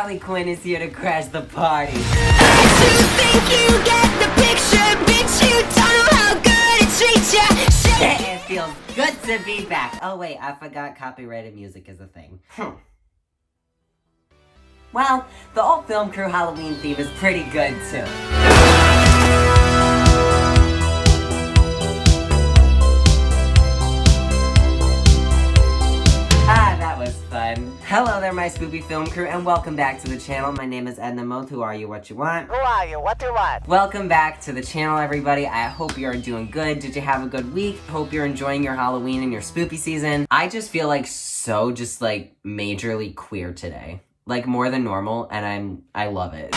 Harley Quinn is here to crash the party. You think you get the picture, bitch, you don't know how good it treats ya. It feels good to be back. Oh wait, I forgot copyrighted music is a thing. Well, the old film crew Halloween theme is pretty good too. That was fun. Hello there, my spoopy film crew, and welcome back to the channel. My name is Edna Moth. Who are you? What you want? Who are you? What you want? Welcome back to the channel, everybody. I hope you're doing good. Did you have a good week? Hope you're enjoying your Halloween and your spoopy season. I just feel like so just like majorly queer today. Like more than normal, and I love it.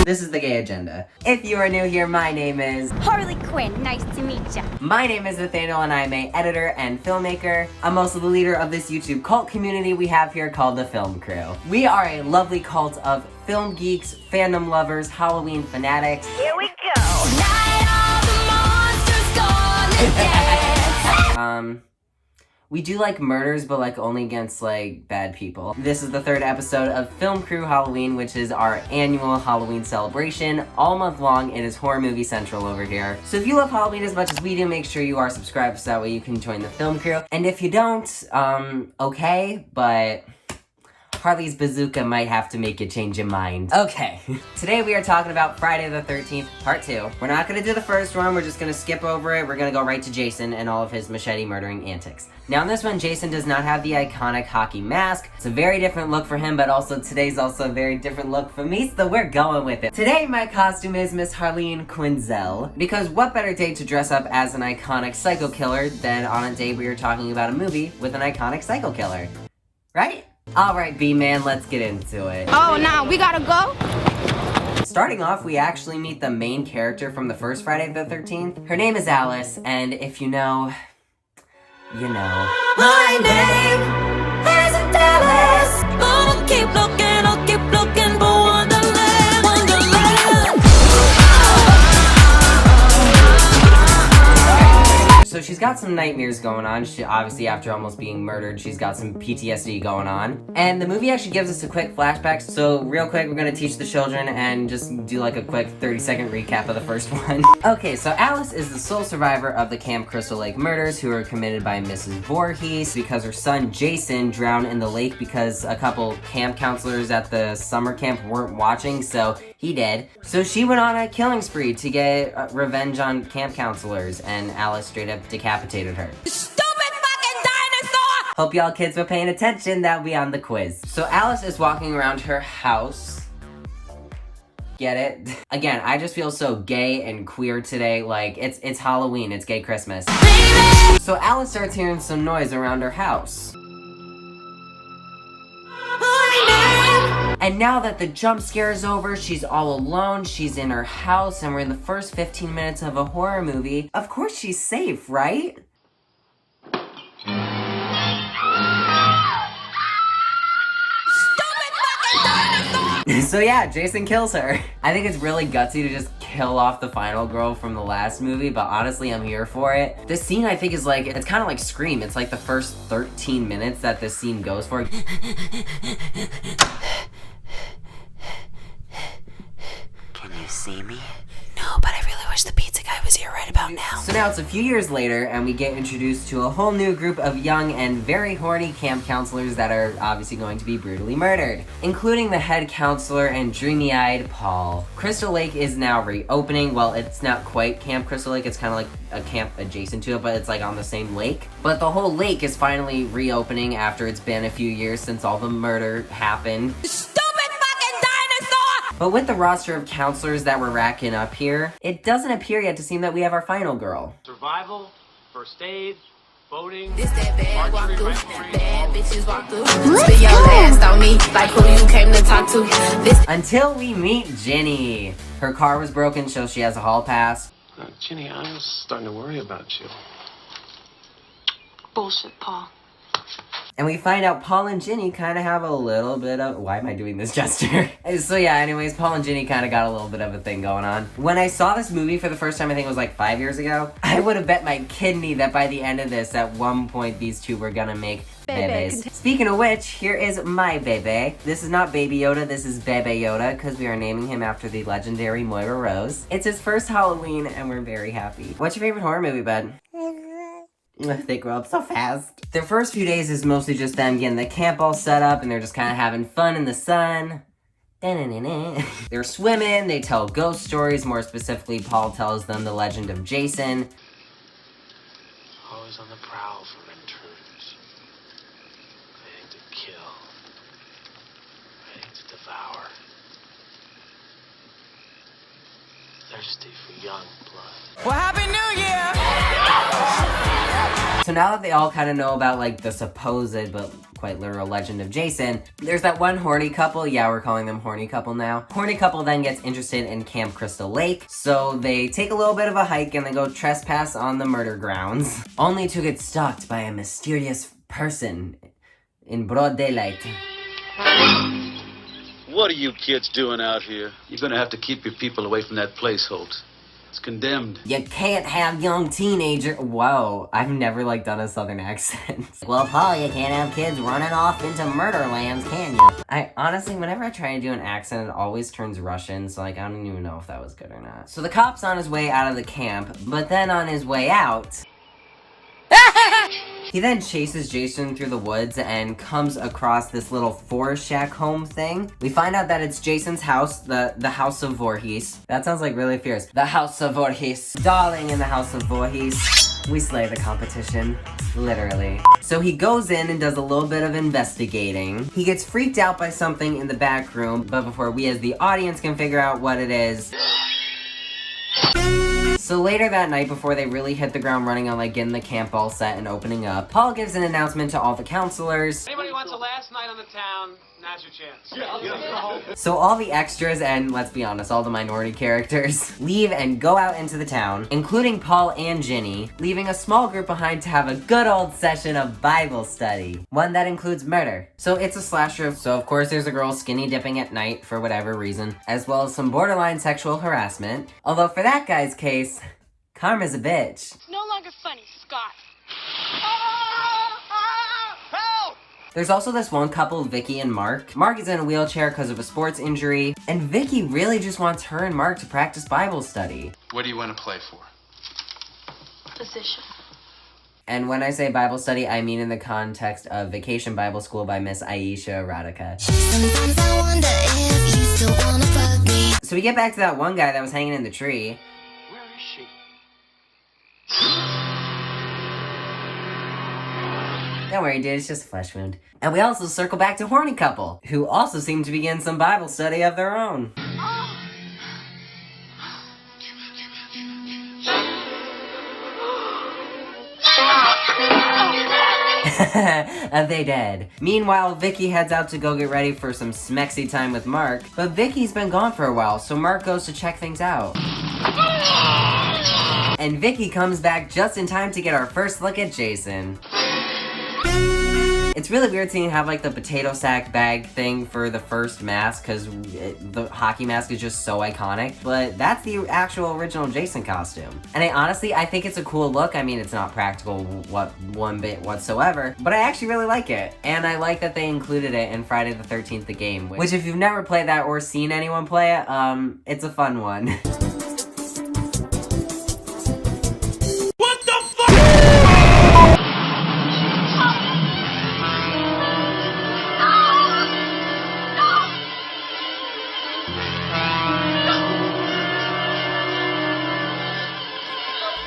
This is the gay agenda. If you are new here, my name is Harley Quinn, nice to meet ya. My name is Nathaniel, and I'm an editor and filmmaker. I'm also the leader of this YouTube cult community we have here called the Film Crew. We are a lovely cult of film geeks, fandom lovers, Halloween fanatics. Here we go. Tonight all the monsters gonna dance. We do like murders, but like only against like bad people. This is the third episode of Film Crew Halloween, which is our annual Halloween celebration. All month long, it is Horror Movie Central over here. So if you love Halloween as much as we do, make sure you are subscribed so that way you can join the Film Crew. And if you don't, okay, but Harley's bazooka might have to make you change your mind. Okay, today we are talking about Friday the 13th, part 2. We're not gonna do the first one, we're just gonna skip over it. We're gonna go right to Jason and all of his machete murdering antics. Now in this one, Jason does not have the iconic hockey mask. It's a very different look for him, but also today's also a very different look for me, so we're going with it. Today, my costume is Miss Harleen Quinzel, because what better day to dress up as an iconic psycho killer than on a day we are talking about a movie with an iconic psycho killer, right? Alright, B-Man, let's get into it. Oh, now we gotta go? Starting off, we actually meet the main character from the first Friday the 13th. Her name is Alice, and if you know, you know. My name isn't Alice, but I'll keep looking for Wonderland, Wonderland. So she's got some nightmares going on. She obviously, after almost being murdered, she's got some PTSD going on. And the movie actually gives us a quick flashback. So real quick, we're gonna teach the children and just do like a quick 30-second recap of the first one. Okay, so Alice is the sole survivor of the Camp Crystal Lake murders, who were committed by Mrs. Voorhees because her son Jason drowned in the lake because a couple camp counselors at the summer camp weren't watching, so he did. So she went on a killing spree to get revenge on camp counselors, and Alice straight up decapitated her. Stupid fucking dinosaur! Hope y'all kids were paying attention, that'll be on the quiz. So Alice is walking around her house. Get it? Again, I just feel so gay and queer today, like it's Halloween, it's gay Christmas. So Alice starts hearing some noise around her house. And now that the jump scare is over, she's all alone, she's in her house, and we're in the first 15 minutes of a horror movie. Of course she's safe, right? So yeah, Jason kills her. I think it's really gutsy to just kill off the final girl from the last movie, but honestly, I'm here for it. This scene, I think, is like, it's kind of like Scream. It's like the first 13 minutes that this scene goes for. Can you see me? No, but I really wish the pizza guy was here right about now. So now it's a few years later, and we get introduced to a whole new group of young and very horny camp counselors that are obviously going to be brutally murdered, including the head counselor and dreamy-eyed Paul. Crystal Lake is now reopening. Well, it's not quite Camp Crystal Lake, it's kind of like a camp adjacent to it, but it's like on the same lake. But the whole lake is finally reopening after it's been a few years since all the murder happened. But with the roster of counselors that we're racking up here, it doesn't appear yet to seem that we have our final girl. Survival, first aid, boating, This that bad walk through, archery, bad bitches walk through. Spit your last on me, like who you came to talk to. This Until we meet Ginny. Her car was broken, so she has a hall pass. Ginny, I was starting to worry about you. bullshit, Paul. And we find out Paul and Ginny kind of have a little bit of... Why am I doing this gesture? So yeah, anyways, Paul and Ginny kind of got a little bit of a thing going on. When I saw this movie for the first time, I think it was like 5 years ago, I would have bet my kidney that by the end of this, at one point, these two were gonna make Bebes. Speaking of which, here is my bebe. This is not Baby Yoda, this is Bebe Yoda, because we are naming him after the legendary Moira Rose. It's his first Halloween, and we're very happy. What's your favorite horror movie, bud? They grow up so fast. Their first few days is mostly just them getting the camp all set up, and they're just kind of having fun in the sun. They're swimming, they tell ghost stories. More specifically, Paul tells them the legend of Jason. Always on the prowl for intruders. Ready to kill. Ready to devour. Thirsty for young blood. Well, Happy New Year! So now that they all kind of know about like the supposed but quite literal legend of Jason, there's that one horny couple. Yeah, we're calling them horny couple now. Horny couple then gets interested in Camp Crystal Lake, so they take a little bit of a hike and they go trespass on the murder grounds, only to get stalked by a mysterious person in broad daylight. What are you kids doing out here? You're gonna have to keep your people away from that place, Holt. It's condemned. You can't have young teenager. Whoa, I've never like done a southern accent. Well, Paul, you can't have kids running off into murder lands, can you? I honestly, whenever I try to do an accent, it always turns Russian, so like I don't even know if that was good or not. So the cop's on his way out of the camp, but then on his way out, he then chases Jason through the woods and comes across this little forest shack home thing. We find out that it's Jason's house, the House of Voorhees. That sounds like really fierce. The House of Voorhees. Darling in the House of Voorhees. We slay the competition, literally. So he goes in and does a little bit of investigating. He gets freaked out by something in the back room, but before we as the audience can figure out what it is, so later that night, before they really hit the ground running on like getting the camp all set and opening up, Paul gives an announcement to all the counselors. Anybody wants a last night on the town, now's your chance. So all the extras and, let's be honest, all the minority characters leave and go out into the town, including Paul and Ginny, leaving a small group behind to have a good old session of Bible study. One that includes murder. So it's a slasher, so of course there's a girl skinny dipping at night for whatever reason, as well as some borderline sexual harassment. Although for that guy's case, karma's a bitch. It's no longer funny, Scott. There's also this one couple, Vicky and Mark. Mark is in a wheelchair because of a sports injury, and Vicky really just wants her and Mark to practice Bible study. What do you want to play for? Position. And when I say Bible study, I mean in the context of Vacation Bible School by Miss Aisha Radhika. Sometimes I wonder if you still wanna fuck me. So we get back to that one guy that was hanging in the tree. Where is she? Don't worry, dude, it's just a flesh wound. And we also circle back to Horny Couple, who also seem to begin some Bible study of their own. They dead. Meanwhile, Vicky heads out to go get ready for some smexy time with Mark, but Vicky's been gone for a while, so Mark goes to check things out. And Vicky comes back just in time to get our first look at Jason. It's really weird seeing have like the potato sack bag thing for the first mask, because the hockey mask is just so iconic, but that's the actual original Jason costume. And I think it's a cool look. I mean, it's not practical one bit whatsoever, but I actually really like it. And I like that they included it in Friday the 13th the game, which if you've never played that or seen anyone play it, it's a fun one.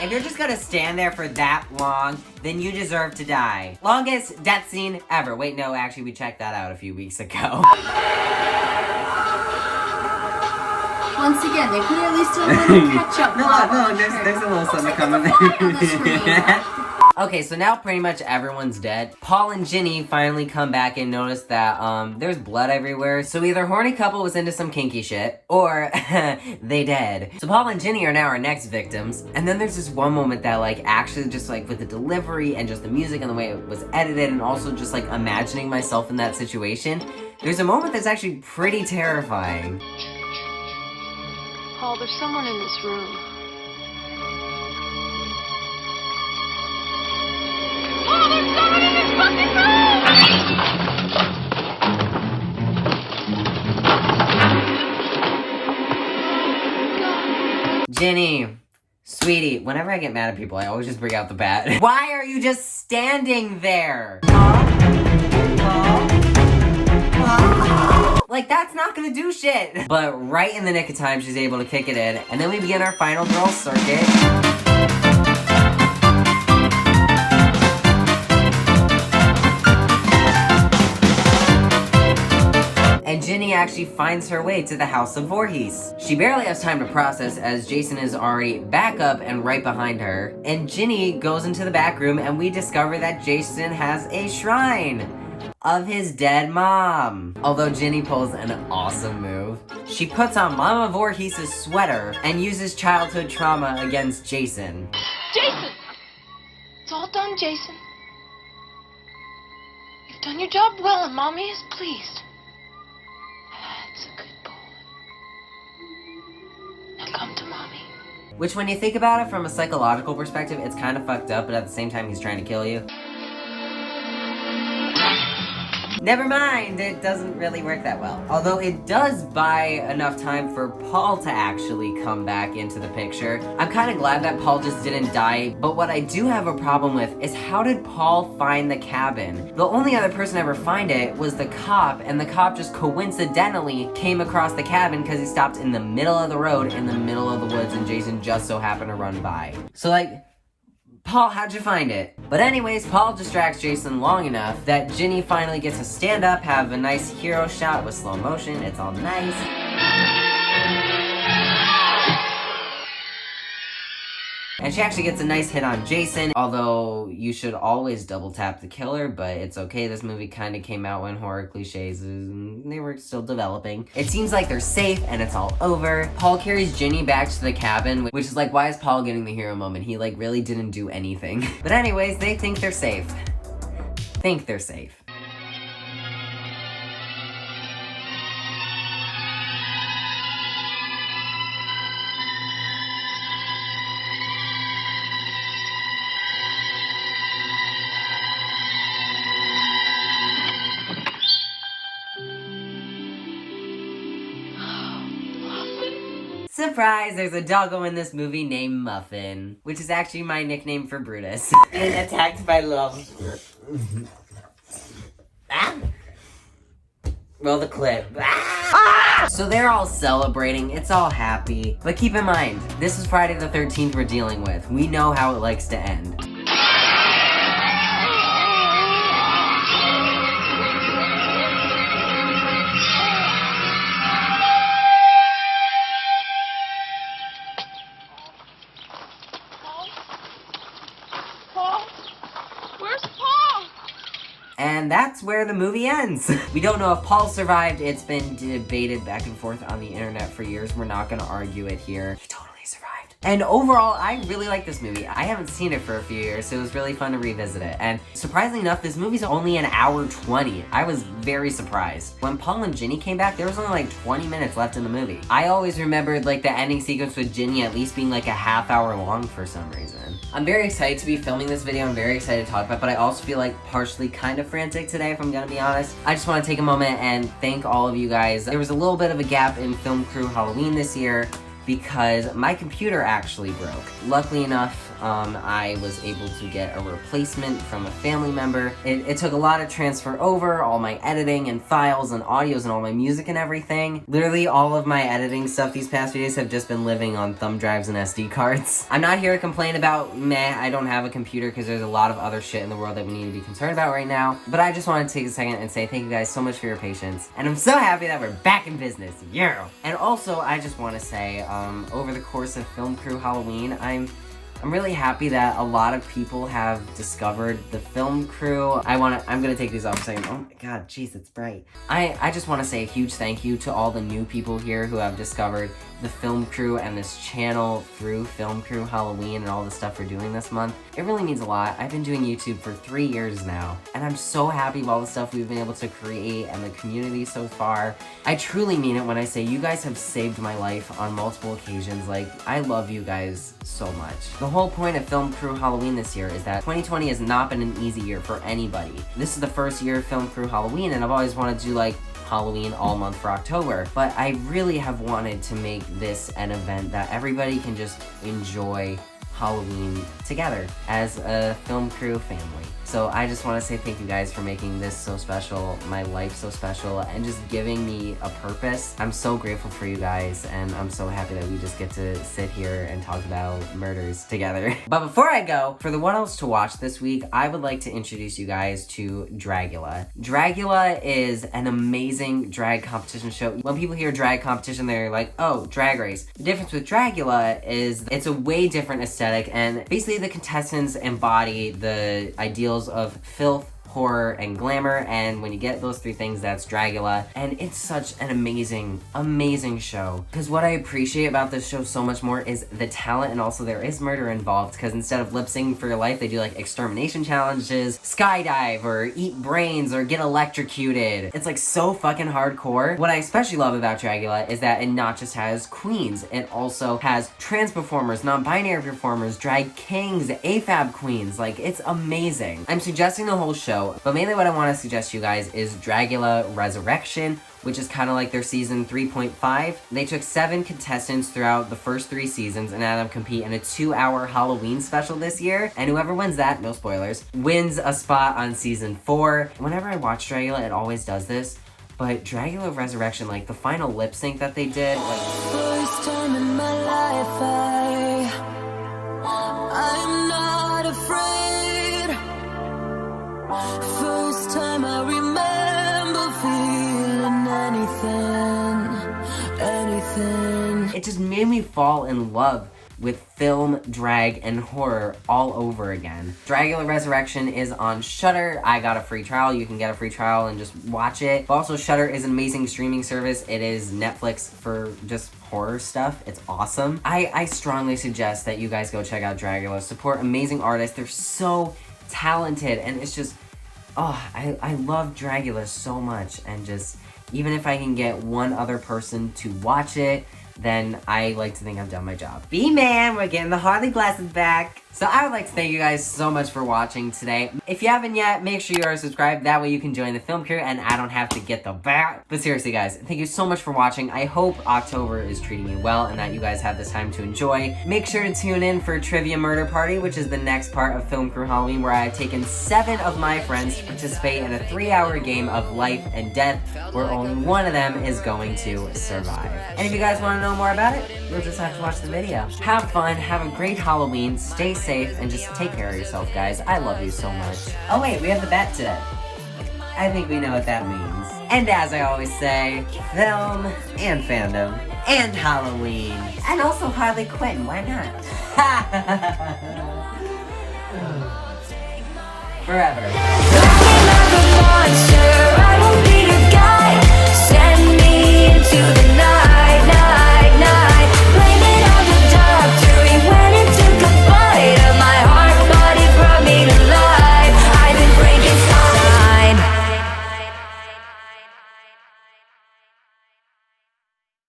If you're just gonna stand there for that long, then you deserve to die. Longest death scene ever. Wait, no, actually, we checked that out a few weeks ago. Once again, they could at least do a little catch-up. No, there's a little something coming there. Okay, so now pretty much everyone's dead. Paul and Ginny finally come back and notice that there's blood everywhere. So either Horny Couple was into some kinky shit, or they dead. So Paul and Ginny are now our next victims. And then there's this one moment that like actually just like with the delivery and just the music and the way it was edited, and also just like imagining myself in that situation, there's a moment that's actually pretty terrifying. Paul, there's someone in this room. Oh, there's someone in this fucking room! Ginny, sweetie, whenever I get mad at people, I always just bring out the bat. Why are you just standing there? Like, that's not gonna do shit. But right in the nick of time, she's able to kick it in. And then we begin our final girl circuit. And Ginny actually finds her way to the house of Voorhees. She barely has time to process as Jason is already back up and right behind her. And Ginny goes into the back room and we discover that Jason has a shrine of his dead mom. Although Ginny pulls an awesome move. She puts on Mama Voorhees' sweater and uses childhood trauma against Jason. Jason! It's all done, Jason. You've done your job well and Mommy is pleased. That's a good boy. Now come to Mommy. Which, when you think about it from a psychological perspective, it's kind of fucked up, but at the same time, he's trying to kill you. Never mind, it doesn't really work that well. Although it does buy enough time for Paul to actually come back into the picture. I'm kind of glad that Paul just didn't die, but what I do have a problem with is how did Paul find the cabin? The only other person to ever find it was the cop, and the cop just coincidentally came across the cabin because he stopped in the middle of the road, in the middle of the woods, and Jason just so happened to run by. So like, Paul, how'd you find it? But anyways, Paul distracts Jason long enough that Ginny finally gets to stand up, have a nice hero shot with slow motion. It's all nice. And she actually gets a nice hit on Jason, although you should always double tap the killer, but it's okay. This movie kind of came out when horror cliches, they were still developing. It seems like they're safe and it's all over. Paul carries Ginny back to the cabin, which is like, why is Paul getting the hero moment? He like really didn't do anything. But anyways, they think they're safe. Think they're safe. Surprise, there's a doggo in this movie named Muffin, which is actually my nickname for Brutus. Being attacked by love. Ah! Roll the clip. Ah! So they're all celebrating, it's all happy. But keep in mind, this is Friday the 13th we're dealing with. We know how it likes to end. And that's where the movie ends. We don't know if Paul survived. It's been debated back and forth on the internet for years. We're not gonna argue it here. He totally survived. And overall, I really like this movie. I haven't seen it for a few years, so it was really fun to revisit it. And surprisingly enough, this movie's only an hour 20. I was very surprised. When Paul and Ginny came back, there was only like 20 minutes left in the movie. I always remembered like the ending sequence with Ginny at least being like a half hour long for some reason. I'm very excited to be filming this video. I'm very excited to talk about it, but I also feel like partially kind of frantic today, if I'm gonna be honest. I just want to take a moment and thank all of you guys. There was a little bit of a gap in Film Crew Halloween this year because my computer actually broke. Luckily enough, I was able to get a replacement from a family member. It took a lot of transfer over, all my editing and files and audios and all my music and everything. Literally all of my editing stuff these past few days have just been living on thumb drives and SD cards. I'm not here to complain about, I don't have a computer, because there's a lot of other shit in the world that we need to be concerned about right now. But I just want to take a second and say thank you guys so much for your patience. And I'm so happy that we're back in business, yeah! And also, I just want to say, over the course of Film Crew Halloween, I'm really happy that a lot of people have discovered the Film Crew. I'm gonna take these off saying, oh my god, jeez, it's bright. I just want to say a huge thank you to all the new people here who have discovered the Film Crew and this channel through Film Crew Halloween and all the stuff we're doing this month. It really means a lot. I've been doing YouTube for 3 years now, and I'm so happy with all the stuff we've been able to create and the community so far. I truly mean it when I say you guys have saved my life on multiple occasions. Like, I love you guys so much. The whole point of Film Crew Halloween this year is that 2020 has not been an easy year for anybody. This is the first year of Film Crew Halloween, and I've always wanted to do like Halloween all month for October. But I really have wanted to make this an event that everybody can just enjoy Halloween together as a film crew family. So I just want to say thank you guys for making this so special, my life so special, and just giving me a purpose. I'm so grateful for you guys, and I'm so happy that we just get to sit here and talk about murders together. But before I go, for the what else to watch this week, I would like to introduce you guys to Dragula. Dragula is an amazing drag competition show. When people hear drag competition, they're like, oh, Drag Race. The difference with Dragula is it's a way different aesthetic, and basically the contestants embody the ideals of filth, horror, and glamour, and when you get those three things, that's Dragula. And it's such an amazing, amazing show. Because what I appreciate about this show so much more is the talent, and also there is murder involved, because instead of lip syncing for your life, they do like extermination challenges, skydive, or eat brains, or get electrocuted. It's like so fucking hardcore. What I especially love about Dragula is that it not just has queens, it also has trans performers, non-binary performers, drag kings, AFAB queens. Like, it's amazing. I'm suggesting the whole show, but mainly what I want to suggest to you guys is Dragula Resurrection, which is kind of like their season 3.5. They took 7 contestants throughout the first 3 seasons and had them compete in a 2-hour Halloween special this year. And whoever wins that, no spoilers, wins a spot on season 4. Whenever I watch Dragula, it always does this. But Dragula Resurrection, like the final lip sync that they did, like... First time in my life, I'm not afraid. First time I remember feeling anything. It just made me fall in love with film, drag, and horror all over again. Dragula Resurrection is on Shudder. I got a free trial. You can get a free trial and just watch it. But also, Shudder is an amazing streaming service. It is Netflix for just horror stuff. It's awesome. I strongly suggest that you guys go check out Dragula. Support amazing artists. They're so talented, and it's just, oh, I love Dragula so much, and just, even if I can get one other person to watch it, then I like to think I've done my job. B-Man, we're getting the Harley glasses back. So I would like to thank you guys so much for watching today. If you haven't yet, make sure you are subscribed. That way you can join the film crew and I don't have to get the bat. But seriously guys, thank you so much for watching. I hope October is treating you well and that you guys have this time to enjoy. Make sure to tune in for Trivia Murder Party, which is the next part of Film Crew Halloween, where I've taken 7 of my friends to participate in a 3-hour game of life and death, where only one of them is going to survive. And if you guys want to know more about it, you'll just have to watch the video. Have fun, have a great Halloween, stay safe, and just take care of yourself, guys. I love you so much. Oh wait, we have the bet today. I think we know what that means. And as I always say, film and fandom and Halloween. And also Harley Quinn, why not? Forever.